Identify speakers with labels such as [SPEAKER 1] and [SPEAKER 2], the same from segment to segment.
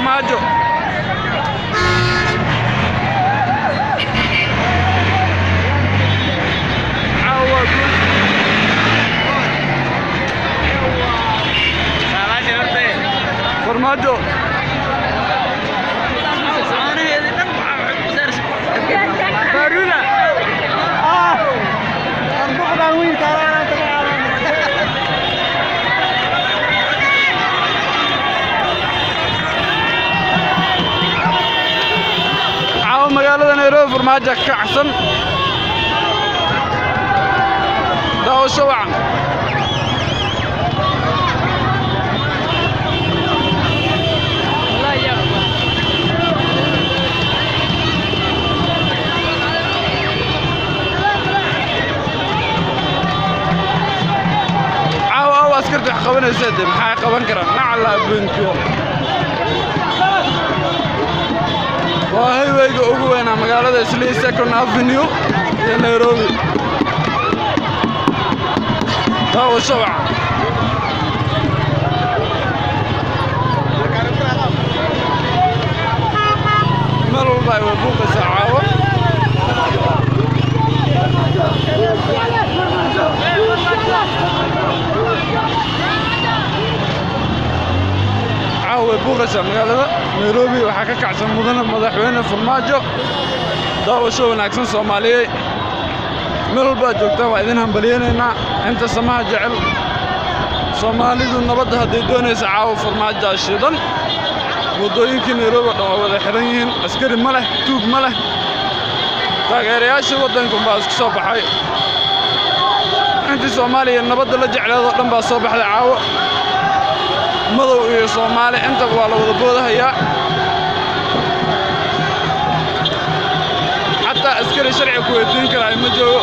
[SPEAKER 1] فرماجو فرماجو مقالة نيروبي فرماجة كعسن داو شوعا عاو اسكرت قبنا زد maxay qaban karaan nacala bunko waa highwayga ugu weyn magaalada Islii Second Avenue ee Nairobi daawo shawca meel walba ay buuqaysaa caawa بوغسة مقالة نيروبي وحكا كعسن مدن مدحوين فرماجو داو شو وناكسن صومالي ملبا جوجتا وايدين همبليينينا انت سماها جعل صوماليدو نبد هدي دونيس عاو فرماجا شيدان ودooyinka Nairobi oo wada xiran yihiin askari ma leh tuug ma leh taageerayaasha wadanka baa isku soo baxay inta Soomaaliya nabad la jeclaado dhan baa soo baxday caawo مضوا يا صومالي انت ولا وضبوها هي حتى عسكري شرعي كويتين كراي مجو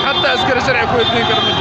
[SPEAKER 1] حتى عسكري شرعي كويتين كراي